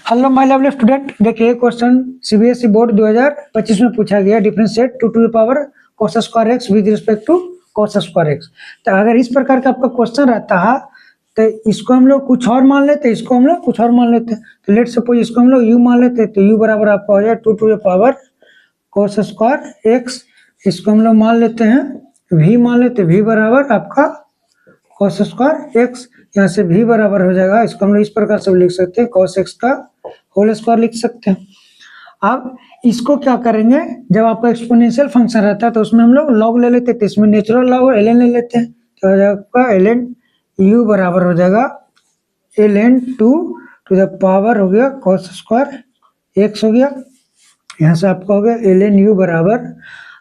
Hello my lovely student, देखिए question CBSE board 2025 में पूछा गया differentiate 2 to the power cos square x with respect to cos square x। तो अगर इस प्रकार का आपका क्वेश्चन रहता है तो इसको हम लोग कुछ और मान लेते, इसको हम लोग कुछ और मान लेते। तो लेट सपोज इसको हम लोग u मान लेते, तो u बराबर आपका हो जाए 2 to the power cos square x। इसको हम लोग मान लेते हैं v मान लेते, v बराबर आपका cos स्क्वायर x। यहाँ से v बराबर हो जाएगा, इसको हम लोग इस प्रकार से लिख सकते हैं cos x का होल स्क्वायर लिख सकते हैं। अब इसको क्या करेंगे, जब आपका एक्सपोनेंशियल फंक्शन रहता है तो उसमें हम लोग लॉग ले लेते हैं, तो इसमें नेचुरल लॉग ln ले लेते हैं। तो हो जाएगा आपका ln u बराबर हो जाएगा ln 2 टू द पावर हो गया cos स्क्वायर x हो गया। यहाँ से आपका हो गया ln u बराबर,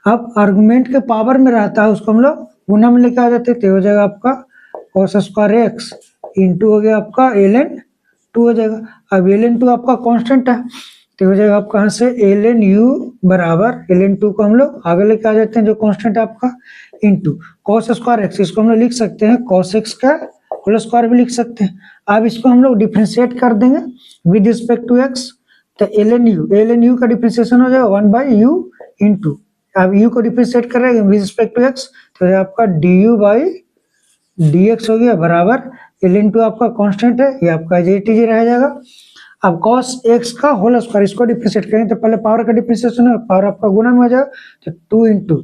अब आर्गुमेंट के पावर में रहता है उसको हम लोग गुना में लेके आ जाते हैं, तो हो जाएगा आपका cos स्क्वायर x इंटू हो गया आपका ln 2 हो जाएगा। अब ln 2 आपका कांस्टेंट है, तो हो जाएगा आपका यहाँ से ln u बराबर ln 2 को हम लोग आगे लेके आ जाते हैं जो कांस्टेंट है आपका इंटू cos स्क्वायर x। इसको हम लोग लिख सकते हैं cos x का होल स्क्वायर भी लिख सकते हैं। अब इसको हम लोग डिफरेंशिएट कर देंगे विद रिस्पेक्ट टू x, तो ln u का डिफरेंशिएशन हो जाएगा 1 बाई u इंटू, अब u को डिफरेंशिएट कर रहे हैं विद रिस्पेक्ट टू x, तो आपका du बाई dx हो गया बराबर ln 2 आपका कांस्टेंट है, ये आपका जी रह जाएगा। अब cos x का होल स्क्वायर इसको डिफरेंशिएट करेंगे तो पहले पावर का डिफरेंशिएशन है, पावर आपका गुना में हो जाएगा, तो 2 इंटू,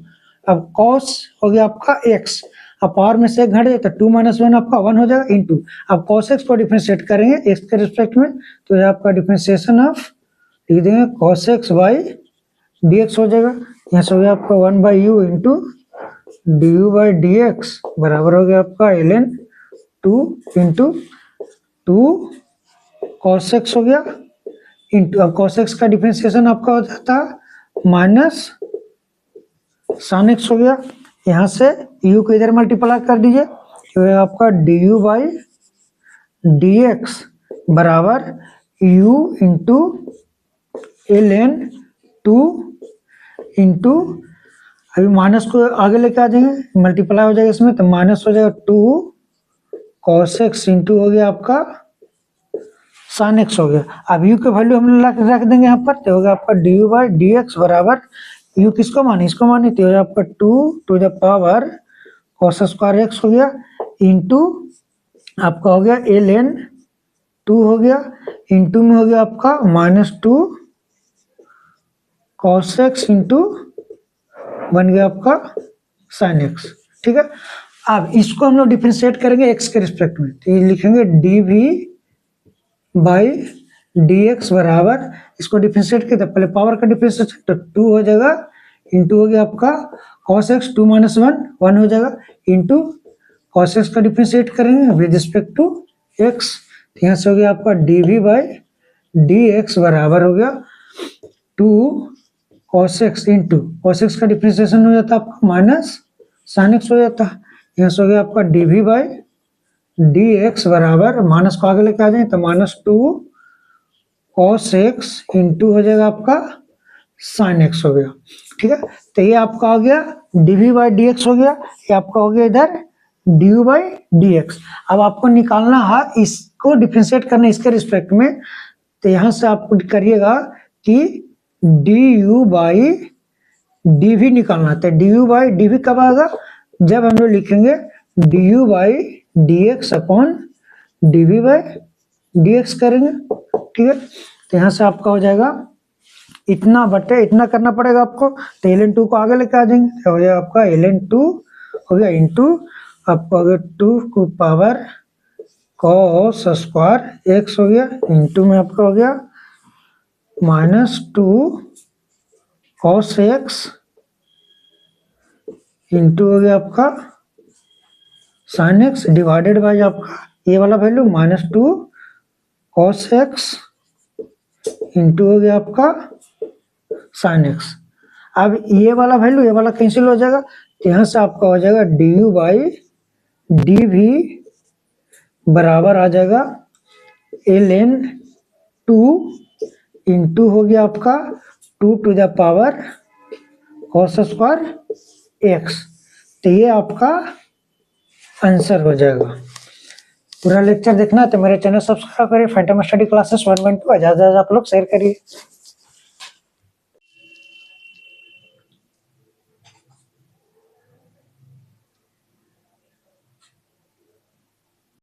अब cos हो गया आपका x, अब पावर में से 1 घट जाए तो 2 माइनस 1 आपका 1 हो जाएगा इंटू, अब cos x को डिफरेंशिएट करेंगे x के रिस्पेक्ट में, तो ये आपका डिफरेंशिएशन ऑफ लिख देंगे cos x बाई dx हो जाएगा। यहाँ से हो गया आपका 1 by u into du by dx बराबर हो गया आपका ln 2 इंटू 2 cos x हो गया इंटू, अब cos x का डिफरेंशिएशन आपका हो जाता है माइनस sin x हो गया। यहाँ से u को इधर मल्टीप्लाई कर दीजिए, तो आपका du बाई dx बराबर u इंटू ln 2 इंटू, अभी माइनस को आगे लेके आ जाएंगे, मल्टीप्लाई हो जाएगा इसमें, तो माइनस हो जाएगा 2 cos x इंटू हो गया आपका sin x हो गया। अब u के वैल्यू हम रख देंगे यहाँ पर, तो होगा आपका du बाई dx बराबर u किसको माने, इसको माने, तो होगा आपका 2 to the power cos square x हो गया इंटू आपका हो गया ln 2 हो गया इंटू में हो गया आपका माइनस 2 cos x इंटू बन गया आपका sin x। ठीक है, अब इसको हम लोग डिफरेंशिएट करेंगे x के रिस्पेक्ट में, तो ये लिखेंगे dv बाई dx बराबर, इसको डिफरेंशिएट किया पहले पावर का डिफरेंशिएशन, तो 2 हो जाएगा इंटू हो गया आपका cos x 2 माइनस 1 हो जाएगा इंटू cos x का डिफरेंशिएट करेंगे विद रिस्पेक्ट टू x, यहाँ से हो गया आपका dv बाई dx बराबर हो गया 2 cos x into cos x का डिफरेंशिएशन हो जाता है आपका माइनस sin x हो जाता है। यहाँ से हो गया आपका dv बाई dx बराबर, माइनस को आगे लेके आ जाए तो माइनस 2 cos x इंटू हो जाएगा आपका sin x हो गया। ठीक है, तो ये आपका हो गया dv बाई dx हो गया, ये आपका हो गया इधर du बाई dx। अब आपको निकालना है, इसको डिफरेंशिएट करना इसके रिस्पेक्ट में, तो यहाँ से आप करिएगा कि du बाई dv निकालना, तो du बाई dv कब आएगा, जब हम लोग लिखेंगे du by dx upon dv by dx करेंगे। ठीक है, तो यहाँ से आपका हो जाएगा इतना बटे इतना करना पड़ेगा आपको, तो ln 2 को आगे लेके आ जाएंगे, तो हो जाएगा आपका ln 2 हो गया इंटू आपको हो गया 2 को पावर cos स्क्वायर x हो गया इंटू में आपका हो गया माइनस 2 cos x इंटू हो गया आपका sin x डिवाइडेड बाई आपका ये वाला value minus 2 cos x into हो गया आपका sin x। अब ये वाला वैल्यू ये वाला कैंसिल हो जाएगा, तो यहाँ से आपका हो जाएगा du बाई dv बराबर आ जाएगा ln 2 इंटू हो गया आपका 2 to the power cos square x, तो ये आपका आंसर हो जाएगा। पूरा लेक्चर देखना है तो मेरे चैनल सब्सक्राइब करिए, फैंटम स्टडी क्लासेस 1.2 ज्यादा आप लोग शेयर करिए।